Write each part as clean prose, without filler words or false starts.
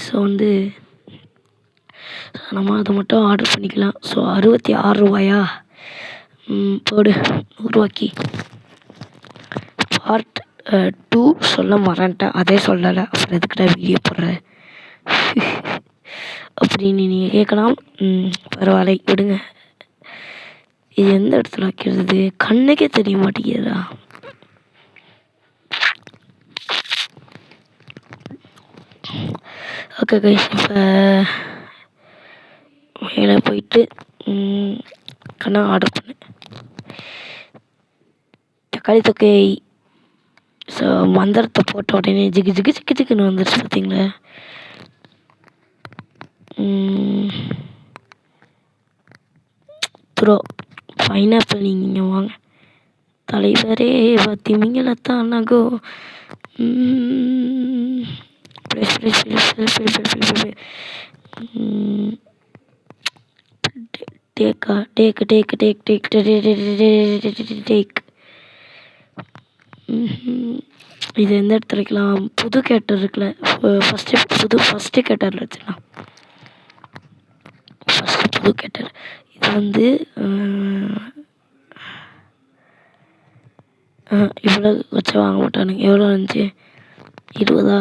So வந்து நம்ம அதை மட்டும் ஆர்டர் பண்ணிக்கலாம். ஸோ 66 ரூபாயா? போடு 100 ரூபாய்க்கு. பார்ட் 2 சொல்ல மறந்துட்டேன், அதே சொல்லலை, அப்புறம் எதுக்குடா வீடியோ போடுறேன் அப்படின்னு நீங்கள் கேட்கலாம். பரவாயில்லை விடுங்க. இது எந்த இடத்துல வைக்கிறது கண்ணுக்கே தெரிய மாட்டேங்குதா? ஓகே கைஸ், இப்போ மேலே போயிட்டு கண்ணா ஆர்டர் பண்ணேன் தக்காளி தொக்கை. ஸோ மந்திரத்தை போட்ட உடனே ஜிகு ஜிகு ஜிக்கு ஜிக்குன்னு வந்துடுச்சு பார்த்தீங்களா? ப்ரோ பைனாப்பிள் நீங்கள் வாங்க தலைவரே திமிங்கலத்தான் நகோ. இது எந்த இடத்துல வைக்கலாம்? புது கேட்டர் இருக்குல்ல, ஃபஸ்ட்டு கேட்டரில் வச்சுக்கலாம். ஃபஸ்ட்டு புது கேட்டர் இது வந்து இவ்வளோ வச்சு வாங்க மாட்டானுங்க. எவ்வளோ இருந்துச்சு? 20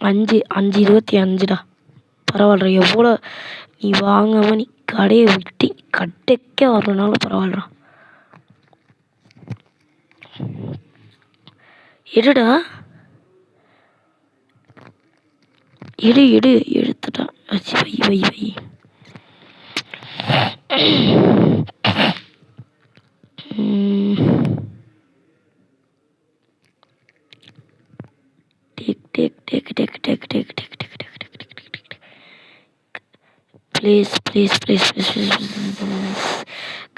5 25டா. பரவாயில்ல, எவ்வளோ நீ வாங்காமல் நீ கடையை விட்டு கடைக்கே வரலனாலும் பரவாயில்லடா. எடுடா, எடுத்துட்டா. வச்சு வை please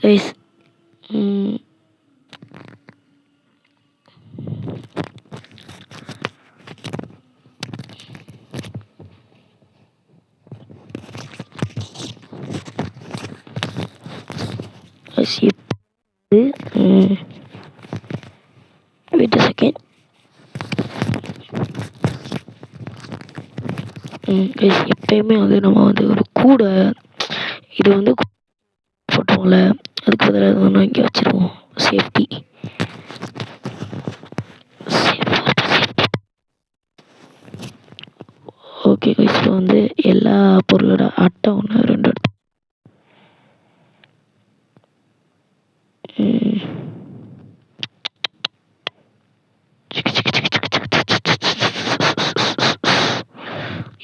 guys. Wait a second. எப்பயுமே வந்து நம்ம வந்து ஒரு கூடை இது வந்து போட்டோம்ல, அதுக்கு பதிலாக ஒன்று இங்கே வச்சுருவோம். சேஃப்டி. ஓகே கைஸ், வந்து எல்லா பொருளோட அட்டை 1 2 எடுத்து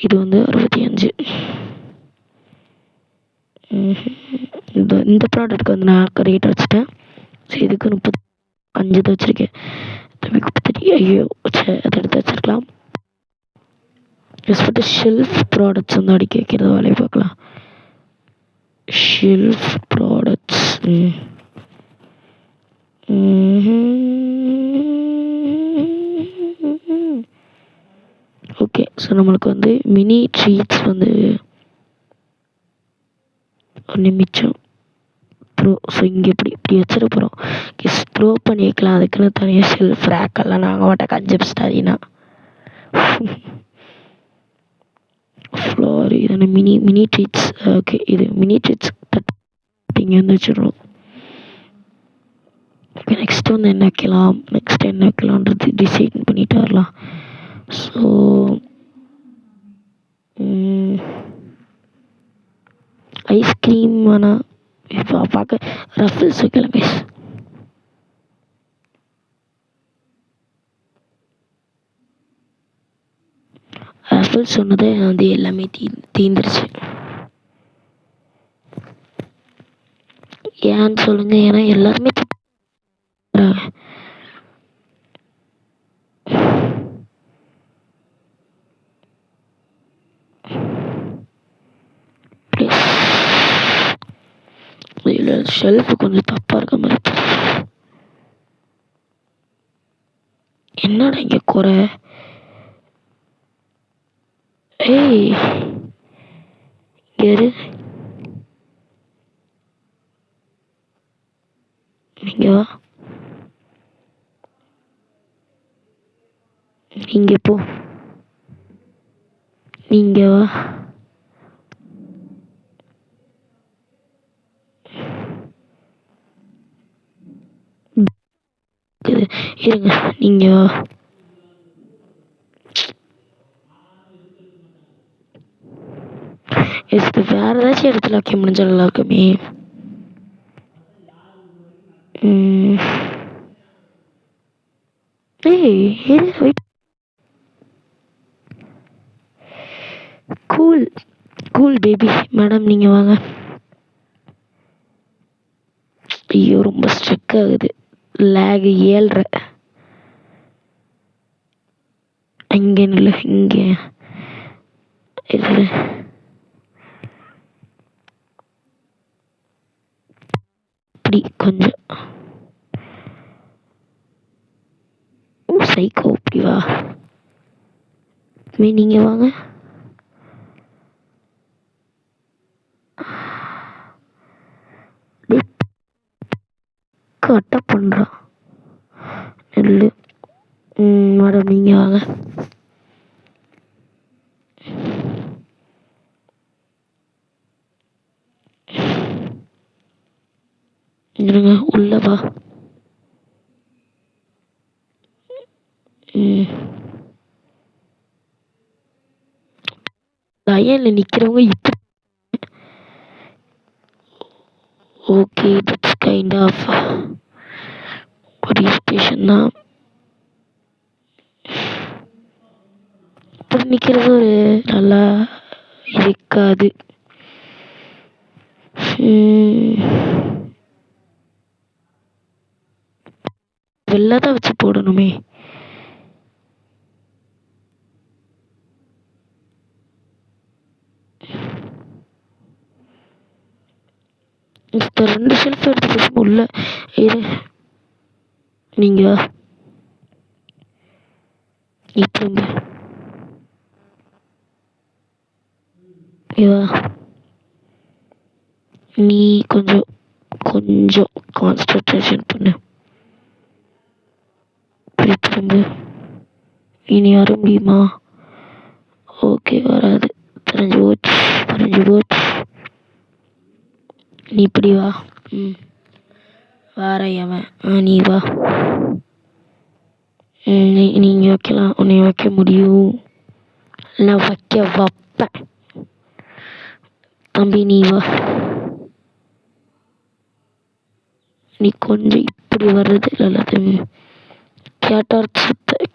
இது வந்து 65. இந்த ப்ராடக்ட்டுக்கு வந்து நான் ரேட் வச்சுட்டேன். ஸோ இதுக்கு 35 தான் வச்சுருக்கேன். தம்பி 30. ஐயோ அதை எடுத்து வச்சுருக்கலாம். ஜஸ்ட் ஷெல்ஃப் ப்ராடக்ட்ஸ் வந்து அடிக்க வைக்கிறத வேலையை பார்க்கலாம். Shelf products. ஓகே, ஸோ நம்மளுக்கு வந்து மினி ட்ரீட்ஸ் வந்து ஒன்று மிச்சம். ஸோ இங்கே இப்படி வச்சிட போகிறோம். த்ரோ பண்ணி வைக்கலாம். அதுக்குன்னு தனியாக ஷெல்ஃப் ரேக்கெல்லாம் நாங்கள் மாட்டேன் கஞ்சப்ஸ்டாரினா. ஃப்ளோர் இது மினி ட்ரீட்ஸ். ஓகே, இது மினி ட்ரீட்ஸ் இங்கே வந்து வச்சிடணும். ஓகே, நெக்ஸ்ட் வந்து என்ன வைக்கலான்றது டிசைட் பண்ணிட்டு வரலாம். ஸோ ஐஸ்கிரீம் வேணால் இப்போ பார்க்க ரஃபிள்ஸ் வைக்கலாம் கைஸ். ரஃபிள்ஸ் சொன்னதே வந்து எல்லாமே தீந்துருச்சு. ஏன்னு சொல்லுங்க, ஏன்னா எல்லாருமே இதில் ஷெல்ஃபு கொஞ்சம் தப்பாக இருக்க மாதிரி. என்னடா இங்கே குறை? ஏய் இங்கே இங்கே வா, இங்கே போ. இங்க வா. இருங்க, நீங்க வா. வேற ஏதாச்சும் இடத்துல வைக்க முடிஞ்சா நல்லா இருக்குமே. Wait. Cool cool baby madam, நீங்க வாங்க. ஐயோ, ரொம்ப ஸ்ட்ரக் ஆகுது. லேக் 7.5. இங்கே நில்லு, இங்கே இரு. இப்படி கொஞ்சம் சைக்கோ, இப்படி வா. நீங்க வாங்க. கட்ட பண்றான். நெல்லு. மேடம், நீங்க வாங்க. இருங்க, உள்ள வா. லயன்ல நிக்கிறவங்க இப்படி. ஓகே, தட்ஸ் கைண்ட் ஆஃப் ஒரு இரிட்டேஷன் தான். இப்படி நிக்கிறது ஒரு நல்லா இருக்காது. வெள்ளதான் வச்சு போடணுமே. இப்ப 2 ஷெல்ஃப் எடுத்து உள்ள இரு. நீங்க இப்ப நீ கொஞ்சம் கொஞ்சம் கான்சன்ட்ரேஷன் பண்ணு. திரும்ப இனி வர முடியுமா? ஓகே, வராது. தெரிஞ்சு போச்சு. நீ இப்படி வா. வாரையவன். நீ வா. நீங்க வைக்கலாம். உன்னை வைக்க முடியும். நான் வைப்பேன். தம்பி, நீ வா. நீ கொஞ்சம் இப்படி வர்றது நல்லது.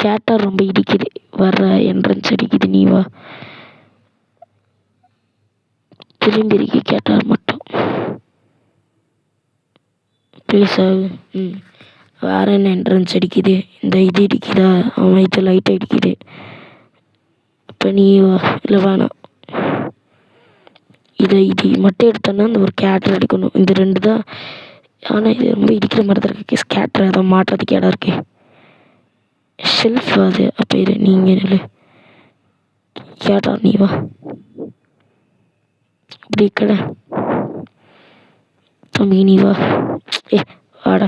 கேட்டார் ரொம்ப இடிக்குது. வர்ற என்ட்ரன்ஸ் அடிக்குது. நீ வா. திரும்பி இருக்கு கேட்டார் மட்டும். ப்ளீஸ் ஆகு. வேற என்ன என்ட்ரன்ஸ் அடிக்குது? இந்த இது இடிக்குதா? அவன் இது லைட்டாக அடிக்குது. இப்போ நீ வா. இல்லை, வேணாம். இது மட்டும் எடுத்தோன்னா அந்த ஒரு கேட்டர் எடுக்கணும். இந்த 2 தான். ஆனால் இது ரொம்ப இடிக்கிற மாதிரி தான் இருக்கு. ஸ்கேட்டர் அதை மாட்டுறதுக்கு இடம் இருக்கு. ஷெல்ஃப் அது. அப்போ இரு, நீங்கள் இல்லை கேட்டா. நீ வா. இப்படி கடை. தம்பி, நீ வா. வாடா.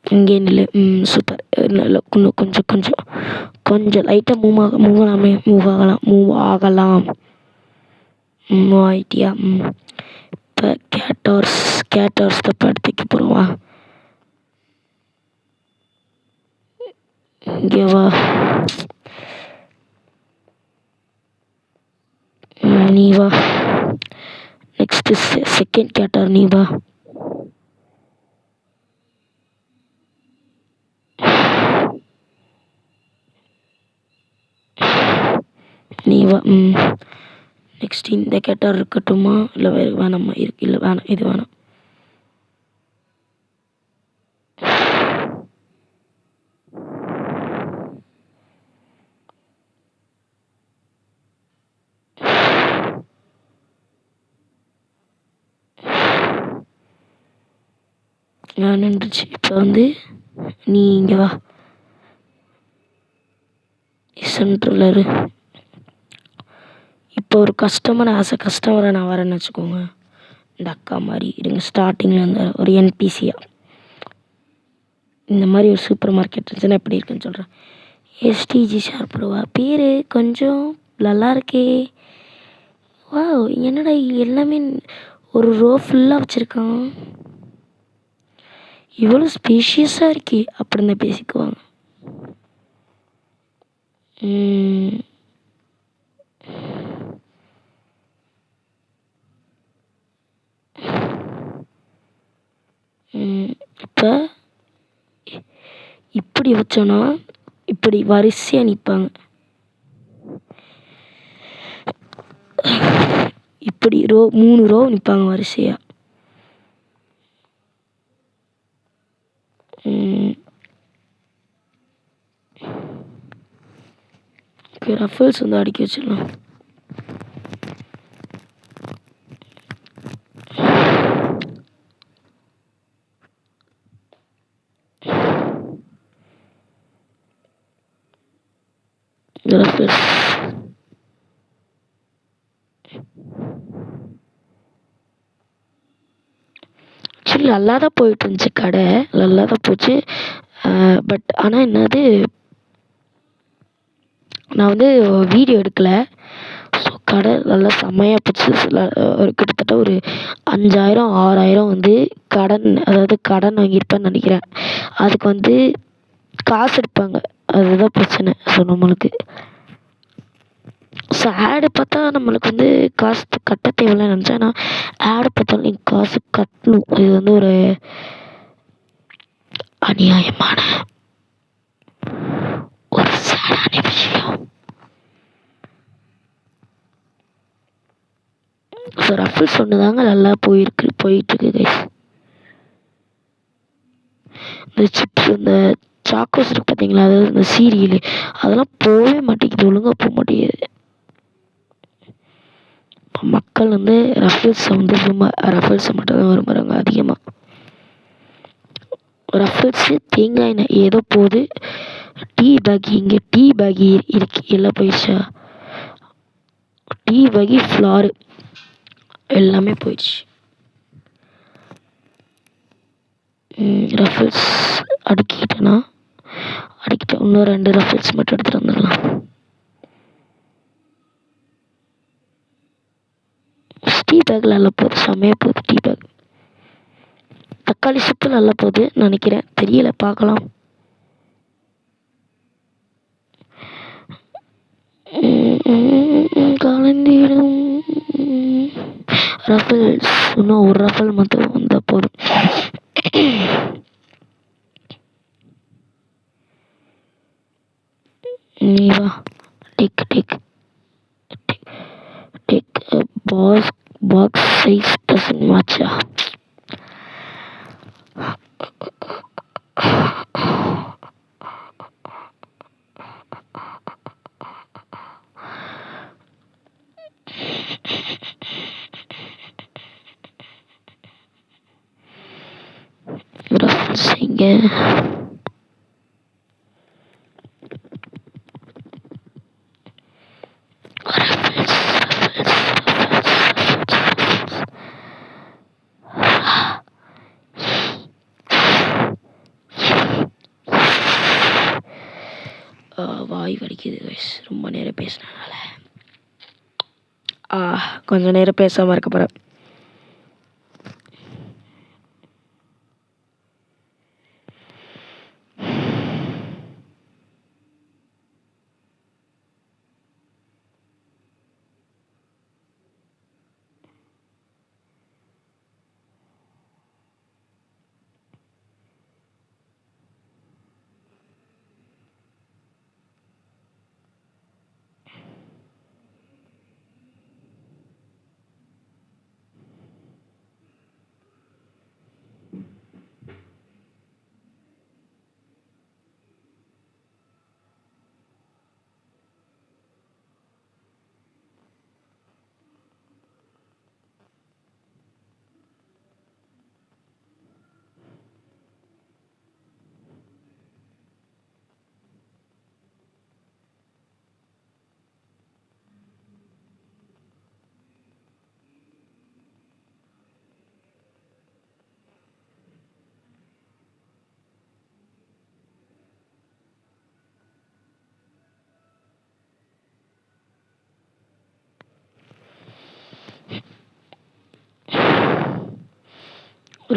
இங்கே நில்லு. சூப்பர். நல்ல இன்னும் கொஞ்சம் லைட்டாக மூவ் ஆகலாம். ஆயிட்டியா? இப்போ கேட்டார்ஸ் தப்பா எடுத்துக்க போகிறோமா? இங்கே வா. நீ வா. நெக்ஸ்ட் செகண்ட் கேட்டார். நீ வா. நீ வா. நெக்ஸ்ட் இந்த கேட்டார் இருக்கட்டுமா? இல்லை வேணாமா? இருக்கு. இல்லை, வேணாம். இது வேணாம். நின்றுச்சு. இப்போ நீ இங்கே வா. சென்ட்ரல். இப்போ ஒரு கஸ்டமரை நான் வரேன்னு வச்சுக்கோங்க. இந்த அக்கா மாதிரி இருங்க. ஸ்டார்டிங்கில் ஒரு NPCயா இந்த மாதிரி ஒரு சூப்பர் மார்க்கெட் இருந்துச்சுன்னா எப்படி இருக்குன்னு சொல்கிறேன். எஸ்டிஜி ஷார்ப்ரூவா பேர் கொஞ்சம் நல்லா இருக்கே. வாவ், என்னடா எல்லாமே ஒரு ரோ ஃபுல்லாக வச்சுருக்கான், இவ்வளோ ஸ்பேஷியஸாக இருக்கே அப்படின்னு தான் பேசிக்குவாங்க. இப்போ இப்படி வச்சோன்னா இப்படி வரிசையாக நிற்பாங்க, இப்படி 3 ரோ நிற்பாங்க வரிசையாக. ரஃபல்ஸ் வந்து அடுக்கி வச்சிடலாம். ரஃபல்ஸ் ஆக்சுவலி நல்லா தான் போயிட்டு இருந்துச்சு, கடை நல்லா தான் போச்சு. பட் ஆனால் என்னது, நான் வந்து வீடியோ எடுக்கலை. ஸோ கடை நல்லா செம்மையாக போச்சு. ஒரு கிட்டத்தட்ட ஒரு 5000 6000 வந்து கடன், அதாவது கடன் வாங்கியிருப்பேன்னு நினைக்கிறேன். அதுக்கு வந்து காசு எடுப்பாங்க, அதுதான் பிரச்சனை. ஸோ நம்மளுக்கு ஸோ ஆடு பார்த்தா நம்மளுக்கு வந்து காசு கட்ட தேவையில்லைன்னு நினச்சேன். ஆனால் ஆடு பார்த்தாலும் நீங்கள் காசு கட்டணும். இது வந்து ஒரு அநியாயமான ஒரு சேடான விஷயம். ஸோ ரஃபல்ஸ் ஒன்று தாங்க நல்லா போயிட்டுருக்கு கைஸ். இந்த சிப்ஸ், இந்த சாக்கோஸ் இருக்கு பார்த்தீங்களா, அதாவது இந்த சீரியல், அதெல்லாம் போகவே மாட்டேங்குது, ஒழுங்காக போக மாட்டேங்குது. மக்கள் வந்து ரஃபல்ஸை மட்டும் தான் விரும்புகிறாங்க அதிகமாக. ரஃபல்ஸு தேங்காய் எண்ணெய் ஏதோ போகுது. டீ பேக்கி, இங்கே டீ பேக்கி இருக்கு, எல்லாம் போயிடுச்சா. டீ பேக்கி ஃப்ளாரு எல்லாமே போயிடுச்சு. ரஃபல்ஸ் அடுக்கிட்டேன், இன்னும் 2 ரஃபல்ஸ் மட்டும் எடுத்துகிட்டு வந்துடலாம். டீ பேக் நல்லா போகுது, செம்மையாக போகுது டீ பேக். தக்காளி சூப்பு நல்லா போகுது நினைக்கிறேன், தெரியல, பார்க்கலாம். கலந்திடும் ரஃபல்ஸ், இன்னும் ஒரு ரஃபல் மட்டும் வந்தால் போதும். நீ வா, டேக் பாக்ஸ் சைஸ் டசன்ட் மேட்சா. ரஃபல்ஸ் இங்கே வாய் வலிக்குது கைஸ், ரொம்ப நேரம் பேசினனால. கொஞ்சம் நேரம் பேசாமல் இருக்க போகிறேன்.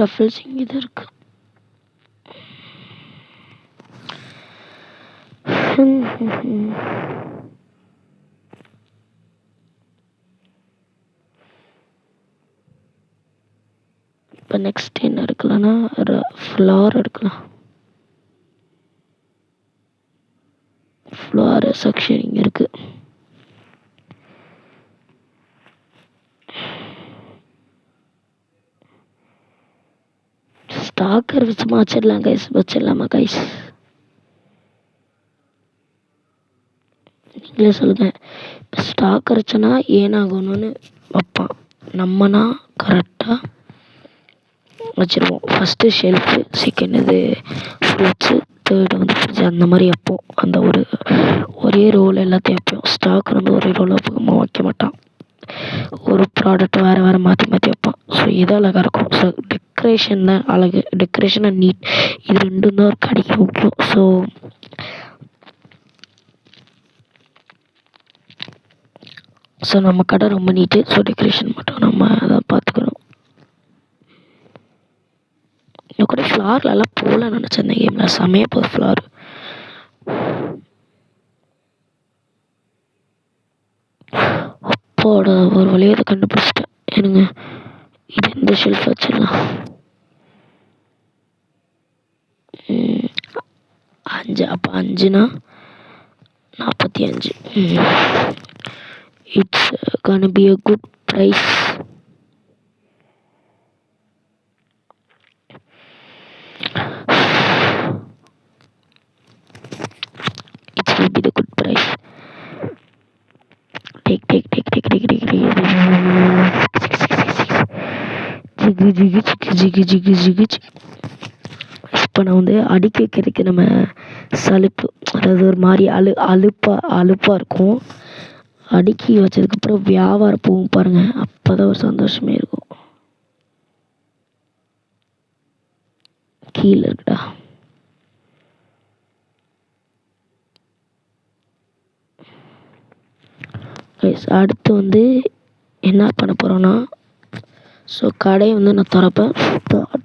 ரஃபல்ஸ் இங்கே தான் இருக்கு. இப்போ நெக்ஸ்ட் என்ன எடுக்கலாம்னா ஃப்ளார் எடுக்கலாம். ஃப்ளார் செக்ஷன் இங்கே இருக்கு. ஸ்டாக்கர் வச்சிடலாம் கைஸ், வச்சிடலாமா கைஸ்? நீங்களே சொல்லுங்கள். இப்போ ஸ்டாக் வச்சோன்னா ஏனாகணும்னு வைப்பான். நம்மனா கரெக்டாக வச்சுருவோம். ஃபஸ்ட்டு ஷெல்ஃபு, செகண்ட் இது ஃப்ரூட்ஸு, தேர்டு வந்து ஃப்ரிட்ஜ், அந்த மாதிரி வைப்போம். அந்த ஒரே ரோல் எல்லாத்தையும் வைப்போம். ஸ்டாக் வந்து ஒரே ரோல் வைக்க மாட்டான். ஒரு ப்ராடக்ட் வேறு மாற்றி வைப்பான். ஸோ இது அழகாக இருக்கும். ஸோ டெக்கரேஷன் தான் அழகு, டெக்கரேஷன் அண்ட் நீட், இது ரெண்டும் தான் ஒரு கடைக்கு முக்கியம். ஸோ நம்ம கடை ரொம்ப நீட்டு. ஸோ டெக்கரேஷன் மட்டும் நம்ம அதை பார்த்துக்கணும். இன்னும் கூட ஃப்ளார்லலாம் போகல நினச்சேன் இந்த கேமில். செமையாக போகுது ஃப்ளார். அப்போட ஒரு வழியை அதை கண்டுபிடிச்சிட்டேன். எனக்கு இது எந்த ஷெல்ஃப் வச்சிடலாம்? 5. அப்போ 5னா 45. It's gonna be a good price. It will be the good price. Take. ஜிகு. இப்போ நான் வந்து அடுக்கி வைக்கிறதுக்கு நம்ம சலுப்பு, அதாவது ஒரு மாதிரி அலுப்பாக இருக்கும். அடுக்கி வச்சதுக்கப்புறம் வியாபாரம் போகும் பாருங்கள், அப்போ தான் ஒரு சந்தோஷமே இருக்கும். கீழே இருக்குடா. அடுத்து வந்து என்ன பண்ண போகிறோன்னா, ஸோ கடையை வந்து நான்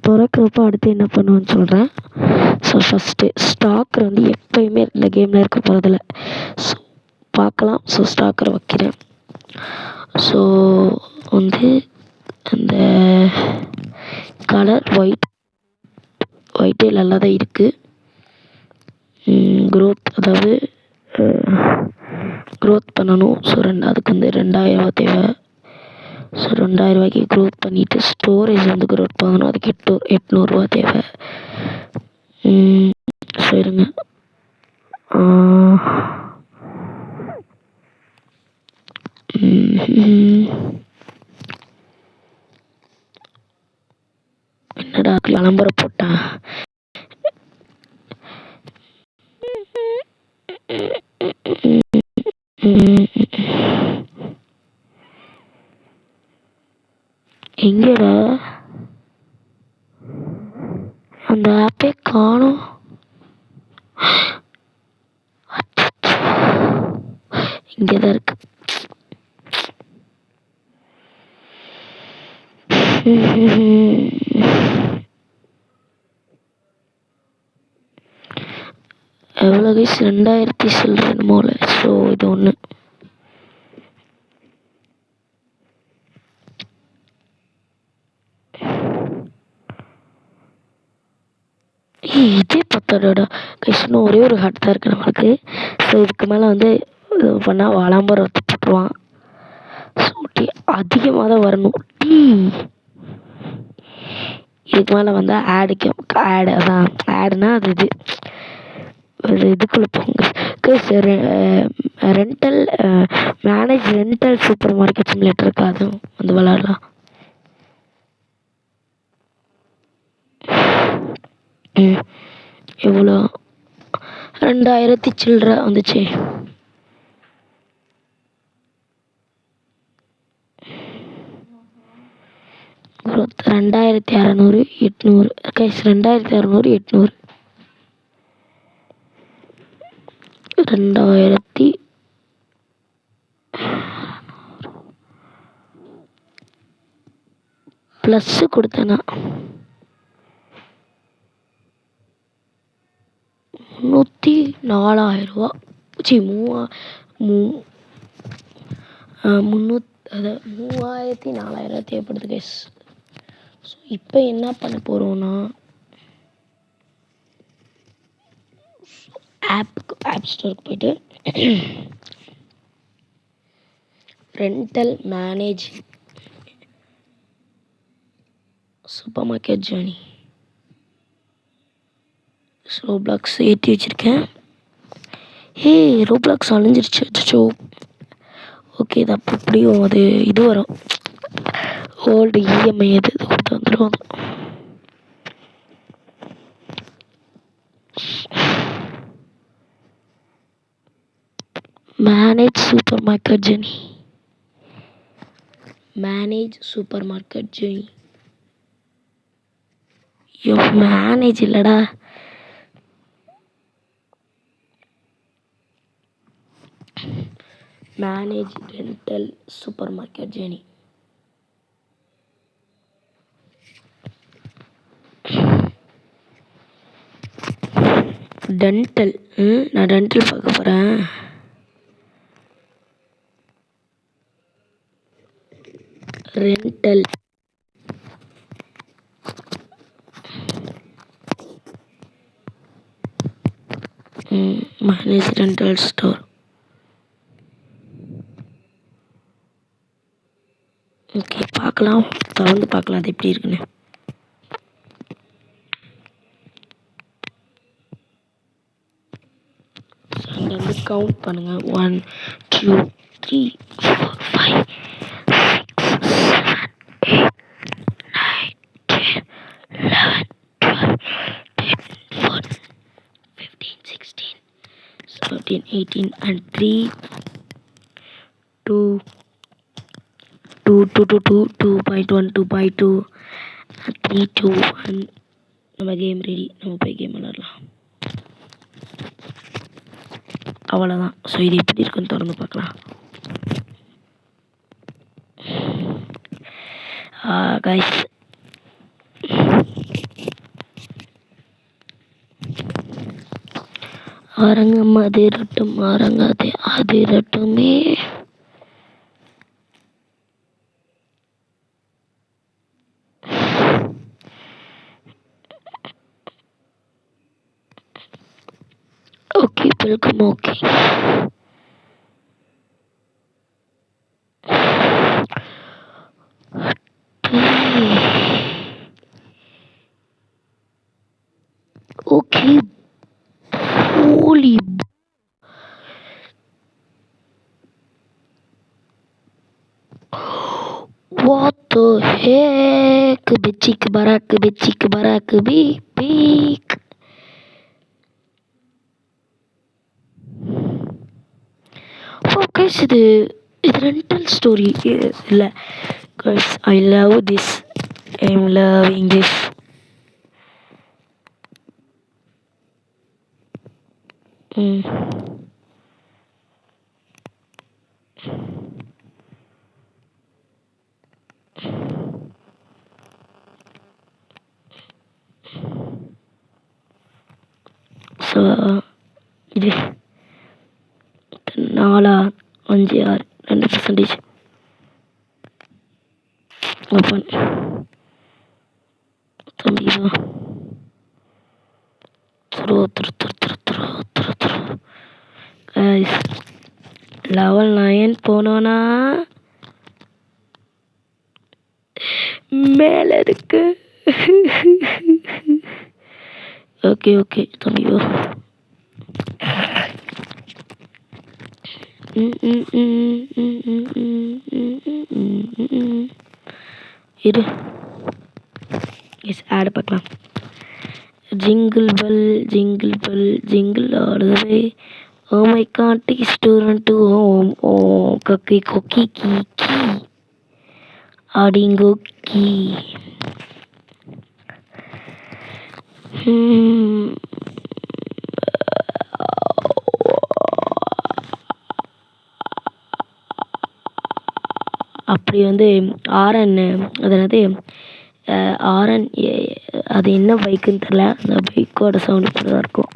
திறக்கிறப்ப அடுத்து என்ன பண்ணுவேன்னு சொல்கிறேன். ஸோ ஃபஸ்ட்டு ஸ்டாக்கர் வந்து எப்போயுமே இந்த கேமில் இருக்க போகிறதில்ல. ஸோ பார்க்கலாம். ஸோ ஸ்டாக்கரை வைக்கிறேன். ஸோ வந்து அந்த கலர் ஒயிட்டே நல்லா தான் இருக்குது. அதாவது க்ரோத் பண்ணணும். ஸோ அதுக்கு வந்து 2000 தேவை. ஸோ 2000 க்ரோத் பண்ணிவிட்டு ஸ்டோரேஜ் வந்து க்ரோத் பண்ணணும். அதுக்கு 800 தேவை. ஸோ இருங்க, என்னடா விளம்பரம் போட்டேன். எங்கடா அந்த ஆப்பே காணோம். இங்கேதான் இருக்கு. எவ்வளோ கைஸ்? 2000 சொல்கிறேன். ஸோ இது ஒன்று. இதே 10,000 கைஸ். இன்னும் ஒரே ஒரு ஹார்ட் தான் இருக்குது நம்மளுக்கு. ஸோ இதுக்கு மேலே வந்து இது பண்ணால் விளம்பரம் போட்டுருவான். ஸோ அதிகமாக தான் வரணும். இதுக்கு மேலே வந்தால் அதான் ஆடுனா அது இதுக்குள்ளே போங்க. Rental manage rental super market simulator இருக்கா? அதுவும் வந்து விளாட்லாம். எவ்வளோ? 2000 சில்லற வந்துச்சு. growth 2600 800 guys. 2600 800 2000 ப்ளஸ் கொடுத்தேன்னா $304,000 சி அதாவது 3000 தேவைப்படுது கைஸ். ஸோ இப்போ என்ன பண்ண போகிறோன்னா ஆப் ஸ்டோருக்கு போய்ட்டு rental manage supermarket journey Roblox ஏற்றி வச்சுருக்கேன். ரோப்ளாக்ஸ் அழிஞ்சிருச்சு. அச்சோ. ஓகே, இது அப்போ எப்படியும் அது இது வரும், ஓல்டு இஎம்ஐ அது கொடுத்து வந்துடும். Manage supermarket journey, manage supermarket journey. Manage இல்லைடா, manage rental supermarket journey. Dental, நான் டென்டல் பார்க்க போகிறேன். Rental manage rental store. Okay, பார்க்கலாம், திறந்து பார்க்கலாம் அது எப்படி இருக்குன்னு. அங்கேருந்து கவுண்ட் பண்ணுங்கள். 1 2 3 4 5 6 7 8 9 10 11 12 13 15 16 17 18 and 3 2 2.1 2.2 3 2 1. நம்ம கேம் ரெடி, நம்ம போய் கேம் விளாடலாம். அவ்வளோதான். ஸோ இது எப்படி இருக்குன்னு திறந்து பார்க்கலாம். கைஸ், அரங்கம் அதிரட்டும், அரங்காதே அதிரட்டுமே. Okay, welcome. Okay, okay. Holy what the heck, bitchik barak beep. Guys, இது ரெண்டல் ஸ்டோரி இல்லை guys. I love this, I am loving this. So இது 4 5 6 2% ஓப்பன். தம்பி லெவல் 9 போனோன்னா மேலே இருக்கு. ஓகே ஓகே தம்பி இரு எஸ் ஆட் பார்க்கலாம். Jingle bell jingle bell jingle ஆடுவே. ஓ மை காட் ஸ்டூடெண்ட் ஓம் ஓ கொக்கி கொக்கி கீ கீ ஆடிங்கோ கீ. அப்படி வந்து ஆரன், அது என்னது ஆரன், அது என்ன பைக்குன்னு தெரில. அந்த பைக்கோட சவுண்ட் இப்படி தான் இருக்கும்.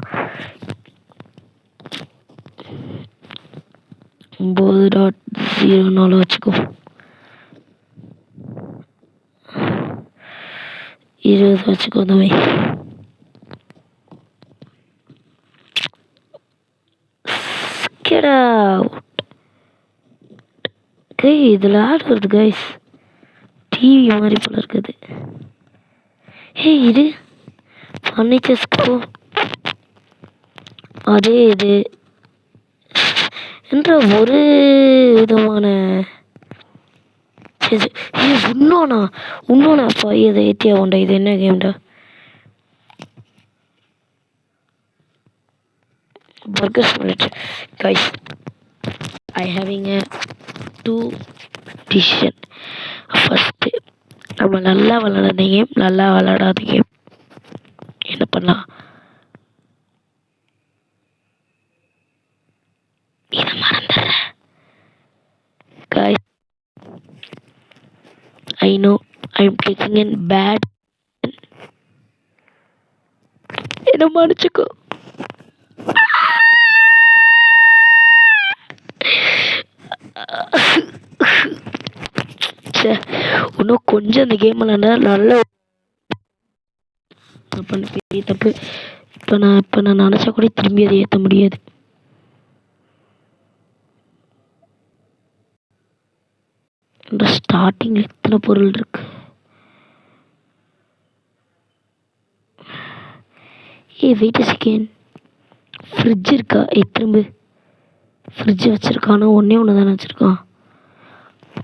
9.04 வச்சுக்கோ. 20 வச்சுக்கோ தம்பி. கெடா இதில் ஆட் வருது கைஸ். டிவி மாதிரி போல இருக்குது. இது ஃபர்னிச்சர்ஸ்க்கு அதே இது என்ற ஒரு விதமான இன்னொன்னா அப்பா இதை ஏற்றியா உண்டா? இது என்ன கேம்டா? Burger Spirit. Guys, I having a two decision. First, நம்ம நல்லா விளையாடுற கேம், நல்லா விளையாடாத கேம் என்ன பண்ணலாம்? இதை மறந்துடுறேன். Guys, I know I'm taking in bad. என்ன மன்னிச்சுக்கோ. இன்னும் கொஞ்சம் அந்த கேம் விளையாண்டா நல்ல பண்ண பெரிய தப்பு. இப்போ நான் நினச்சா கூட திரும்பி அதை ஏற்ற முடியாது. ஸ்டார்டிங்கில் எத்தனை பொருள் இருக்கு. Wait a second. ஃப்ரிட்ஜ் இருக்கா? திரும்ப ஃப்ரிட்ஜ் வச்சுருக்கானோ? ஒன்று தானே வச்சுருக்கான்.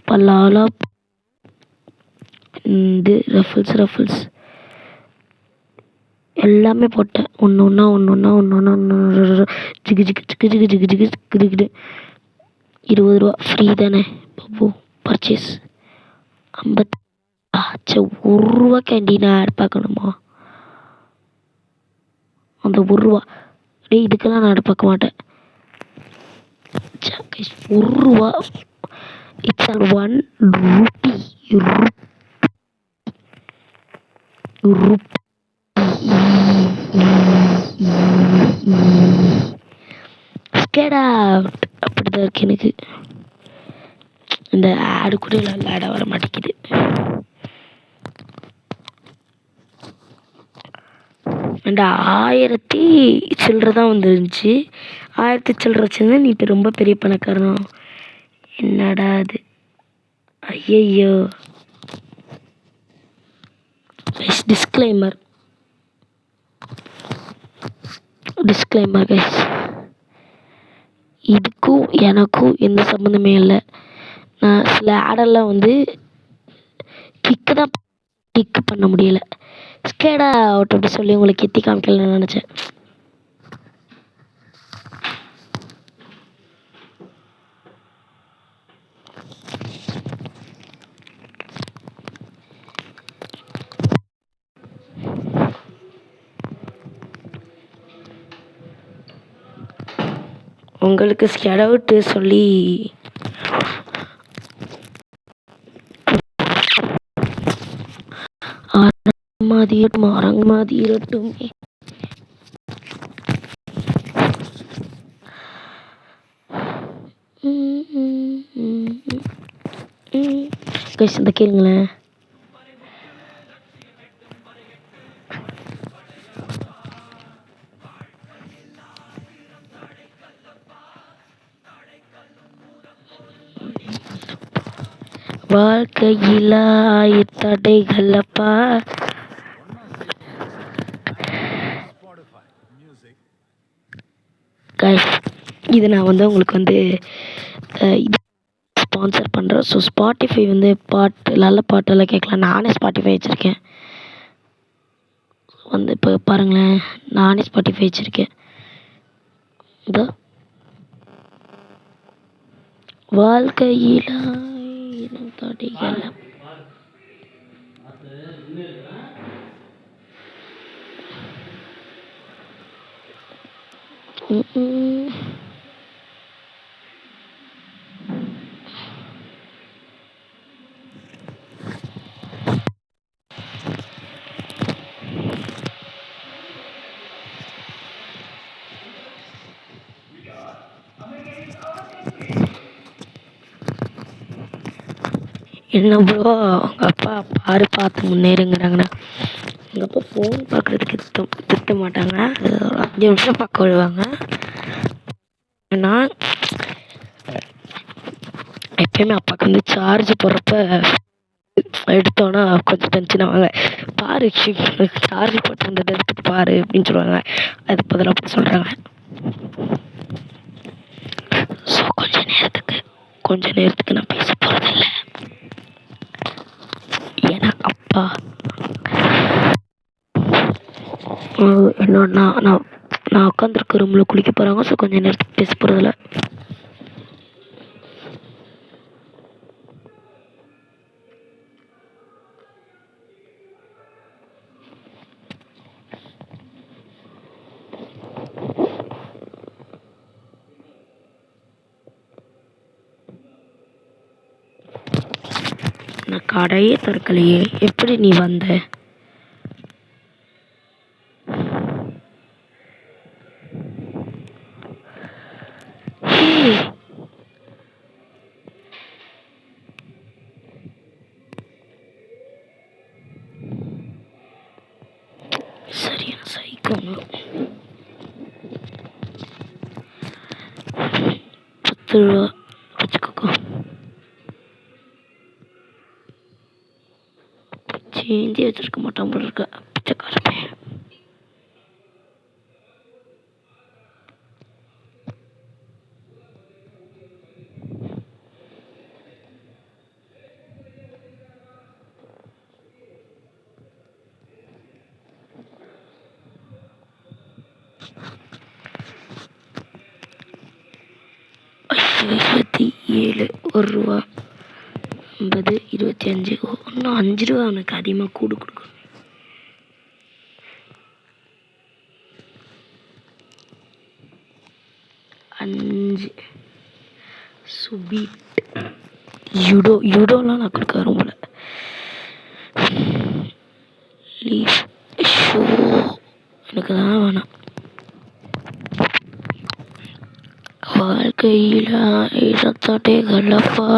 பல்லாலா இது ரஃபிள்ஸ் எல்லாமே போட்டேன். ஒன்று ஜிகு ஜிகு ஜிகு ஜிகு ஜிகு ஜிகு ஜிகு 20 ரூபா ஃப்ரீ தானே பாபு. பர்ச்சேஸ் 50. 1 ரூபா கேண்டீன் ஆட் பார்க்கணுமா? அந்த 1 ரூபா இதுக்கெல்லாம் நான் ஆட் பார்க்க மாட்டேன். 1 ரூபா. It's 1 Ruby. அப்படிதான் இருக்கு எனக்கு. இந்த ஆடு கூட ஆட வர மாட்டேங்குது. அந்த 1000 சில்லறை தான் வந்துருந்துச்சு. 1000 சில்லறை வச்சுருந்தா நீ இப்போ ரொம்ப பெரிய பணக்காரன். என்னடா அது? ஐயையோ. டிஸ்க்ளைமர் கைஸ், இதுக்கும் எனக்கும் எந்த சம்மந்தமே இல்லை. நான் சில ஆடெல்லாம் வந்து கிக் பண்ண முடியலை. ஸ்கேடா அவுட் அப்படி சொல்லி உங்களுக்கு எத்தி காமிக்கலன்னு நினச்சேன். உங்களுக்கு ஸ்கேட் அவுட்டு சொல்லி அரங்கமாதி இரட்டுமே. இந்த கேளுங்களேன். வாழ்க்கையில் தடைகளப்பா. இது நான் வந்து உங்களுக்கு வந்து இது ஸ்பான்சர் பண்ணுறேன். ஸோ ஸ்பாட்டிஃபை வந்து நல்ல பாட்டெல்லாம் கேட்கலாம். நானே ஸ்பாட்டிஃபை வச்சுருக்கேன். வந்து இப்போ பாருங்களேன், நானே ஸ்பாட்டிஃபை வச்சுருக்கேன். இதோ வாழ்க்கையில் தடைகள். என்ன ப்ரோ அவங்க அப்பா பாரு பார்த்து முன்னேறுங்கிறாங்கண்ணா. எங்கள் அப்பா ஃபோன் பார்க்குறதுக்கு திட்ட மாட்டாங்க, அது ஒரு 5 நிமிஷம் பார்க்க விடுவாங்க. நான் எப்பயுமே அப்பாவுக்கு வந்து சார்ஜ் போடுறப்ப எடுத்தோன்னா கொஞ்சம் டென்ஷன் ஆவாங்க. பாரு சார்ஜ் போட்டுருந்தது எடுத்துட்டு பாரு அப்படின்னு சொல்லுவாங்க. அதுக்கு பதிலாக அப்படி சொல்கிறாங்க. ஸோ கொஞ்ச நேரத்துக்கு நான் பேச போகிறதில்ல. ஏன்னா அப்பா என்னோட நான் உட்காந்துருக்க ரூமில் குளிக்க போகிறாங்க. ஸோ கொஞ்ச நேரத்துக்கு பேச போகிறதில்ல. நான் கடையே திறக்கலையே, எப்படி நீ வந்த? சரியான சைக்கோங்க. 10 ரூபா வச்சுக்கோக்கோ. சேஞ்சி வச்சிருக்க மாட்டான் போல இருக்க பிச்சைக்காரப்பே. $27 1 ரூபா 50 25. இன்னும் 5 ரூபா அவனுக்கு அதிகமாக கொடுக்கணும். 5 சுபீட் யூடோலாம் நான் கொடுக்க வரும்ல. லீஃப் ஷோ எனக்கு தான் வேணாம். வாழ்க்கையில் இடத்தாட்டே கல்லப்பா.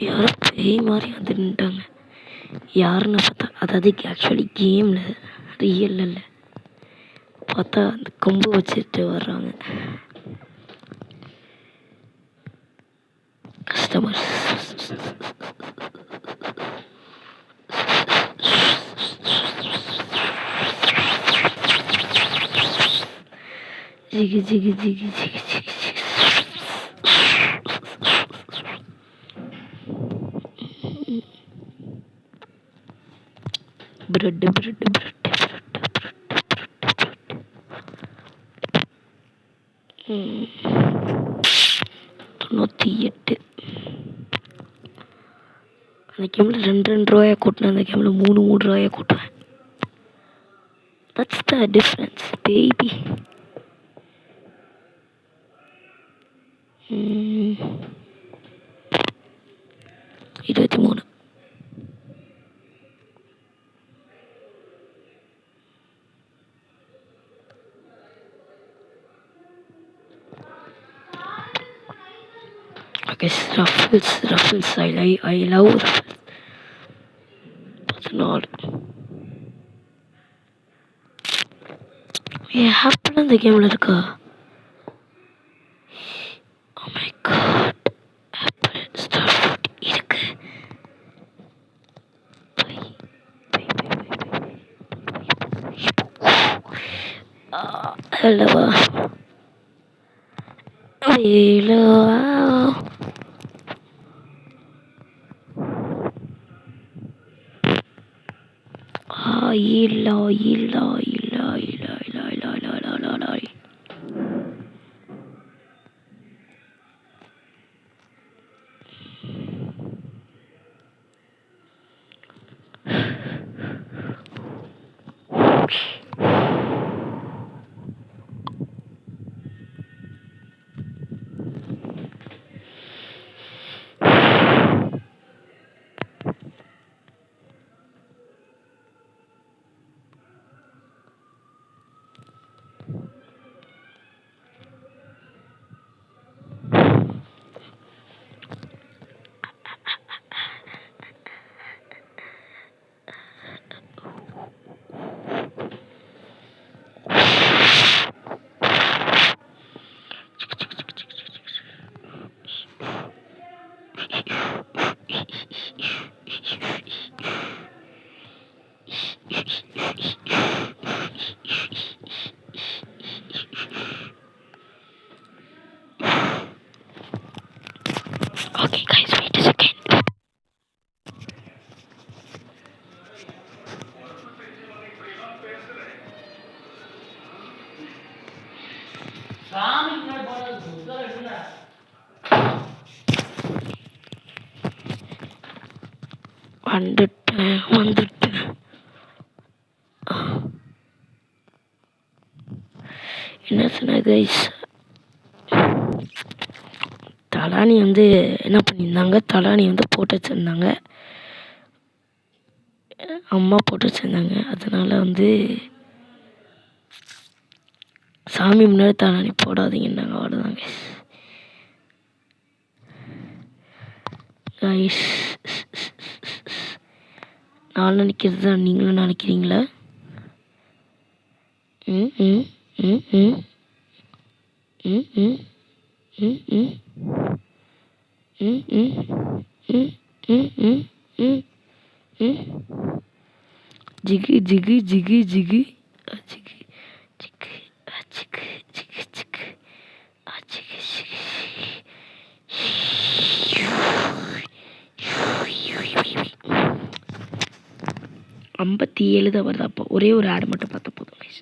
யாரோ பேய் மாதிரி வந்து நின்ட்டாங்க. யாருன்னு பார்த்தா அதாவது ஆக்சுவலி கேமில் ரியல் இல்லை, பார்த்தா அந்த கொம்பு வச்சுட்டு வர்றாங்க கஸ்டமர். ஜிகி ஜிகி ஜிகி ஜிகி ஜிகி பிரெட் 98. அந்த கேமில் 2 ரூபாயை கூட்டினேன், அந்த கேமில் 3 ரூபாயை கூட்டுவேன். That's the difference baby. 23. Guys. Raffles I love Raffles. 14 apple இந்த கேமில் இருக்கா? Oh my god, apple star fruit இருக்கு. அல்லவா வேலவா இல்ல இல்ல இல்ல இல்ல இல்ல இல்ல இல்ல இல்ல இல்ல. Okay guys, wait a second. வந்துட்டேன். என்ன சொன்ன கைஸ், தலானி வந்து என்ன பண்ணியிருந்தாங்க, தலானி வந்து போட்டு வச்சுருந்தாங்க, அம்மா போட்டு வச்சுருந்தாங்க. அதனால வந்து சாமி முன்னாடி தலானி போடாதீங்கன்னாங்க. அவ்வளோதான் கைஸ். நான் நினைக்கிறது தான் நீங்களும் நினைக்கிறீங்களா? ம் ம் ம் ம் ம் ம் ம் ம் ம் ம் ம் ம் ம் ம். ஜிகு ஜிகு ஜிகு ஜிகு ஜிகு ஜிகு ஜிகு ஜிகு ஜிகு ஜிகு ஜிகு. 57 தான் வருது. அப்போ ஒரே ஒரு ஆடு மட்டும் பார்த்தா போதும் கைஸ்.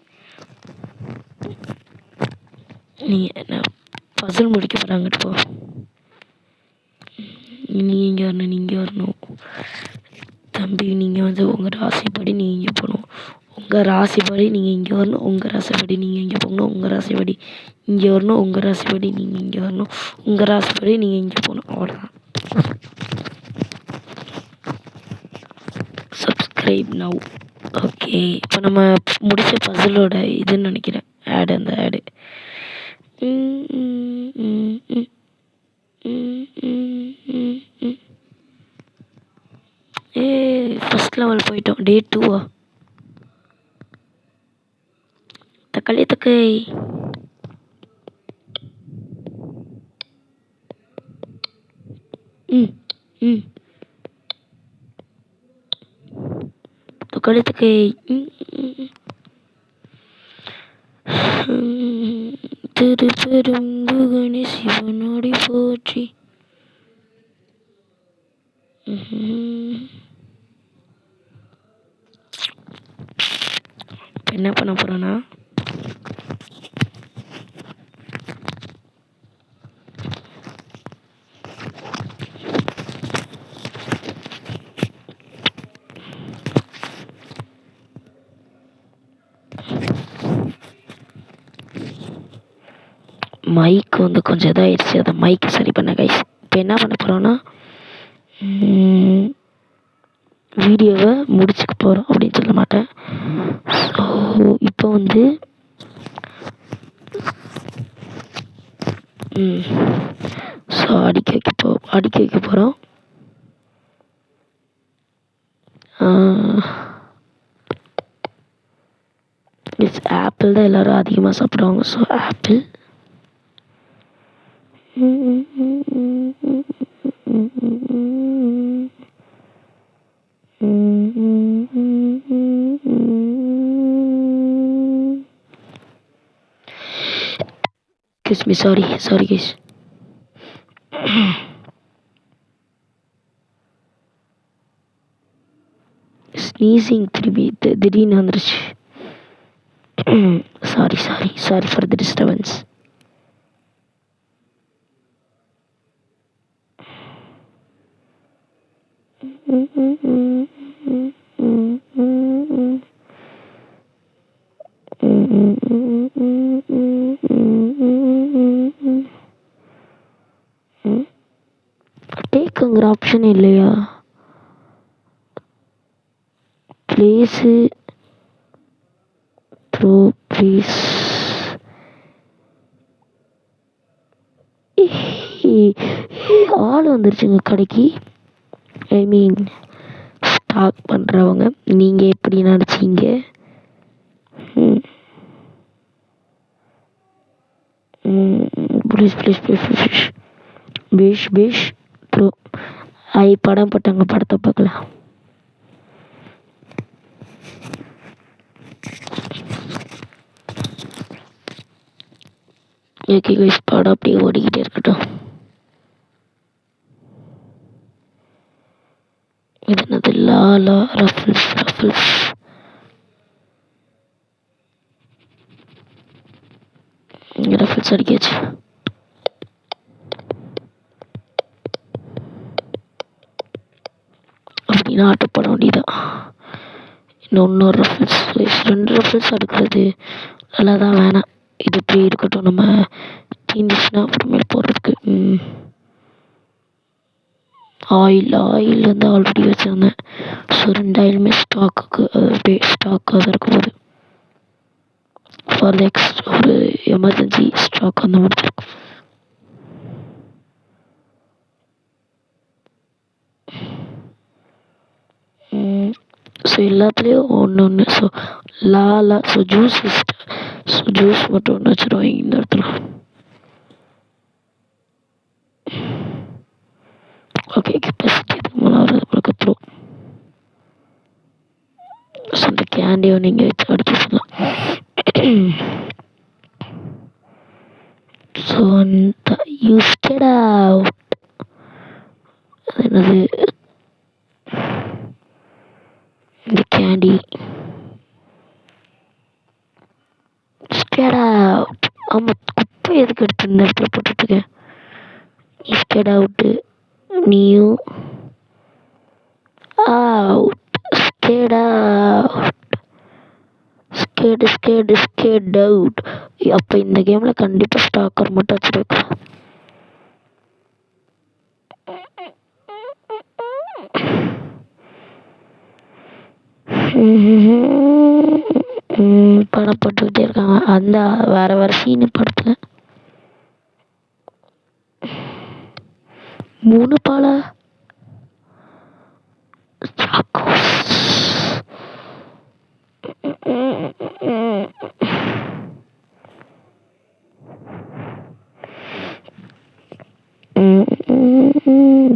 நீங்கள் என்ன பசில் முடிக்க போகிறாங்கட்டு போ. நீங்கள் வரணும் தம்பி. நீங்கள் வந்து உங்கள் ராசிப்படி நீங்கள் இங்கே போகணும். உங்கள் ராசிப்படி நீங்கள் இங்கே வரணும். உங்கள் ராசிப்படி நீங்கள் இங்கே போகணும். உங்கள் ராசிப்படி இங்கே வரணும். உங்கள் ராசிப்படி நீங்கள் இங்கே வரணும். உங்கள் ராசிப்படி நீங்கள் இங்கே போகணும். அவ்வளோதான். Subscribe now. ஓகே, இப்போ நம்ம முடிச்ச பசிலோட இதுன்னு நினைக்கிறேன் ஆடு. அந்த ஆடு ஃபஸ்ட் லெவல் போயிட்டோம். டே 2 தக்காளி தக்கை. தக்காளி தக்கை. திருப்பெரும்புகனே சிவனோடி போற்றி. என்ன பண்ண போறேன்னா, மைக் வந்து கொஞ்சம் இதாகிடுச்சு. அதை மைக்கு சரி பண்ண கைஸ். இப்போ என்ன பண்ண போகிறோன்னா, வீடியோவை முடிச்சுக்க போகிறோம் அப்படின்னு சொல்ல மாட்டேன். ஸோ இப்போ வந்து ஸோ அடுக்கி வைக்க போகிறோம். ஆப்பிள் தான் எல்லோரும் அதிகமாக சாப்பிடுவாங்க. So apple. Excuse me, sorry guys. Sneezing திரும்பி திடீர்னு வந்துருச்சு. Sorry for the disturbance. டேக்குங்கிற ஆப்ஷன் இல்லையா? Please bro please. ஆள் வந்துருச்சுங்க கடைக்கு. ஐ மீன் ஸ்டாக் பண்ணுறவங்க. நீங்கள் எப்படி நினச்சிங்க? ப்ளீஸ் பேஷ் ப்ரோ. படம் போட்டாங்க, படத்தை பார்க்கலாம். ஓகே கைஸ், படம் அப்படியே ஓடிக்கிட்டே இருக்கட்டும். இது என்னது? லாலா ரஃபிள்ஸ் அடிக்காச்சு. அப்படின்னு ஆட்டோ போட வேண்டியதான். இன்னொரு ரஃபிள்ஸ், 2 ரஃபிள்ஸ் அடுக்கிறது நல்லா தான். வேணாம், இது இப்படி இருக்கட்டும். நம்ம தீந்துச்சுன்னா அப்புறமேல் போடுறதுக்கு. ஆயில் வந்து ஆல்ரெடி வச்சுருந்தேன். ஸோ 2 ஆயிலுமே ஸ்டாக்காக தான் இருக்கும்போது ஃபார் த ஒரு எமர்ஜென்சி ஸ்டாக் அந்த மாதிரி இருக்கும். ஸோ எல்லாத்துலேயும் ஒன்று. ஸோ லாலா. ஸோ ஜூஸ் மட்டும் ஒன்று வச்சுருவாங்க இந்த இடத்துல. ஓகே, கெப்பாசிட்டி அதுக்கு மேலே வர்றது போல கற்றுரும். ஸோ அந்த கேண்டியை நீங்கள் வச்சு அடிச்சு சொல்லலாம். ஸோ அந்த யூஸ்டட் அவுட். அது என்னது? இந்த கேண்டி ஸ்கேட் அவுட். ஆமாம், குப்பை எதுக்கு எடுத்து இந்த இடத்துல போட்டுட்ருக்கேன்? Skate out. New out. Skate out. அப்போ இந்த கேமில் கண்டிப்பாக ஸ்டாக்கர் மட்டும் வச்சுருக்கேன். படம் போட்டுக்கிட்டே இருக்காங்க. அந்த வேற சீனு படத்தில் 3 பாலா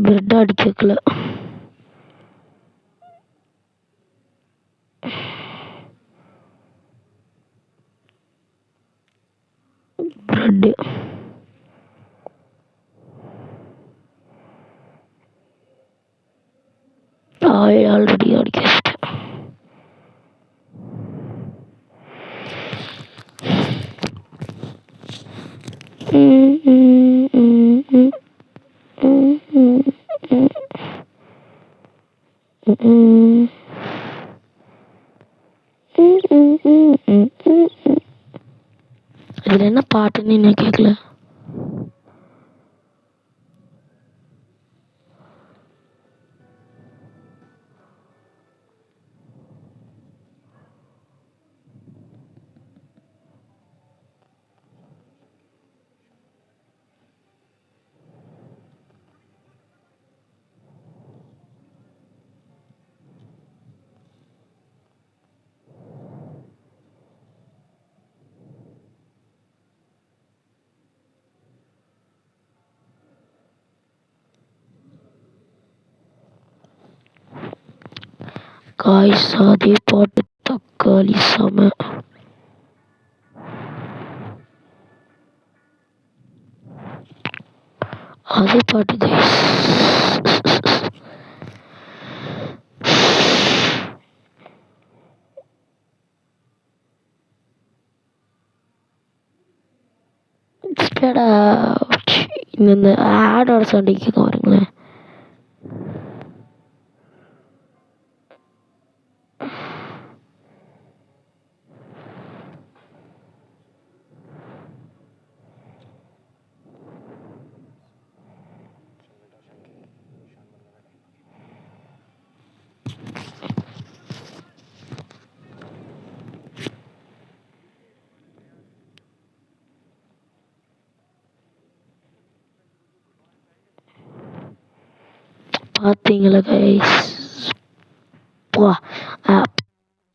பிரெட் அடிக்கல. பிரெட்டு ஆயில் ஆல்ரெடி அடிக்க வச்சிட்டேன். இதில் என்ன பாட்டுன்னு நான் கேட்கல. காய் சாதே பாட்டு தக்காளி சம அதே பாட்டு கைஸ். இந்த ஆடோட சண்டை கேட்க வரீங்களேன். பார்த்தீங்களா கைஸ்?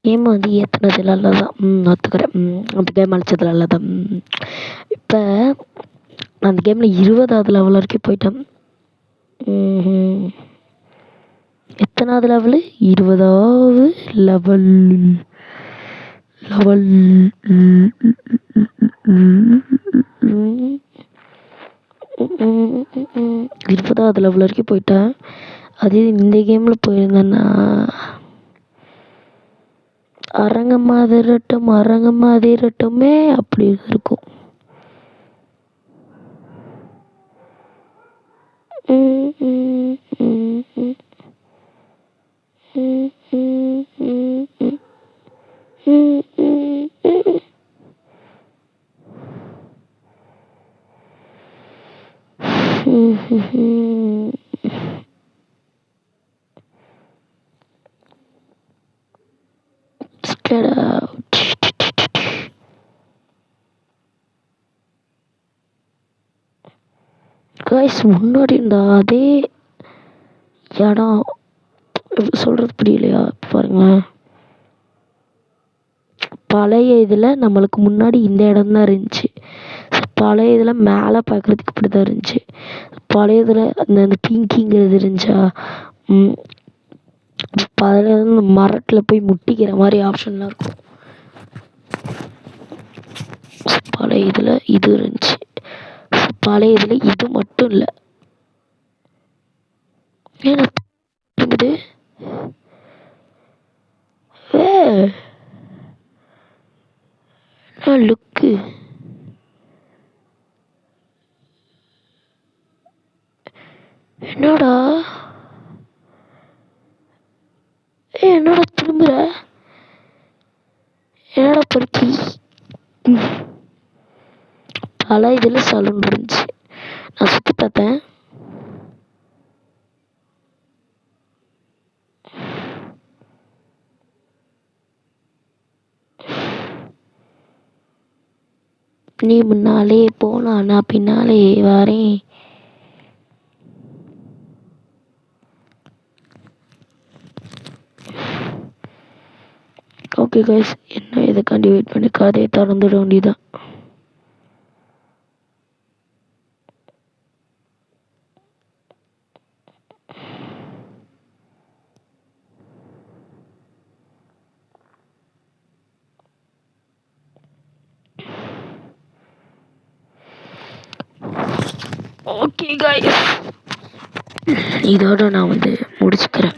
கேம் வந்து ஏற்றுனது நல்லதான். ஒத்துக்கிறேன். அந்த கேம் அழிச்சது நல்லதான். இப்போ நான் அந்த கேமில் 20வது லெவல் வரைக்கும் போயிட்டேன். எத்தனாவது லெவலு? 20வது லெவல். 20வது லெவல் வரைக்கும் போயிட்டேன். அதே இந்த கேமில் போயிருந்தேன்னா அரங்கமாதிரட்டுமே அப்படி இருக்கும். கைஸ், முன்னாடி இருந்த அதே இடம் சொல்கிறது புரியலையா? பாருங்களேன், பழைய இதில் நம்மளுக்கு முன்னாடி இந்த இடம் தான் இருந்துச்சு. பழைய இதில் மேலே பார்க்குறதுக்கு இப்படி தான் இருந்துச்சு. பழைய இதில் அந்த பிங்கிங்கிறது இருந்துச்சா, பழைய மரத்தில் போய் முட்டிக்கிற மாதிரி ஆப்ஷன்லாம் இருக்கும். பழைய இதில் இது இருந்துச்சு. பழைய இதில் இது மட்டும் இல்லை. ஏன்னா லுக்கு என்னடா திரும்புற? என்னடா பொறுக்கி? பல இதில் சலூன் இருந்துச்சு. நான் சுற்றி பார்த்தேன். நீ முன்னாலே போனா நான் பின்னாலே வரேன். ஓகே கைஸ், என்ன இதுக்காண்டி வெயிட் பண்ணி கதையை திறந்துட வேண்டியதான். ஓகே கைஸ், இதோட நான் முடிச்சுக்கிறேன்.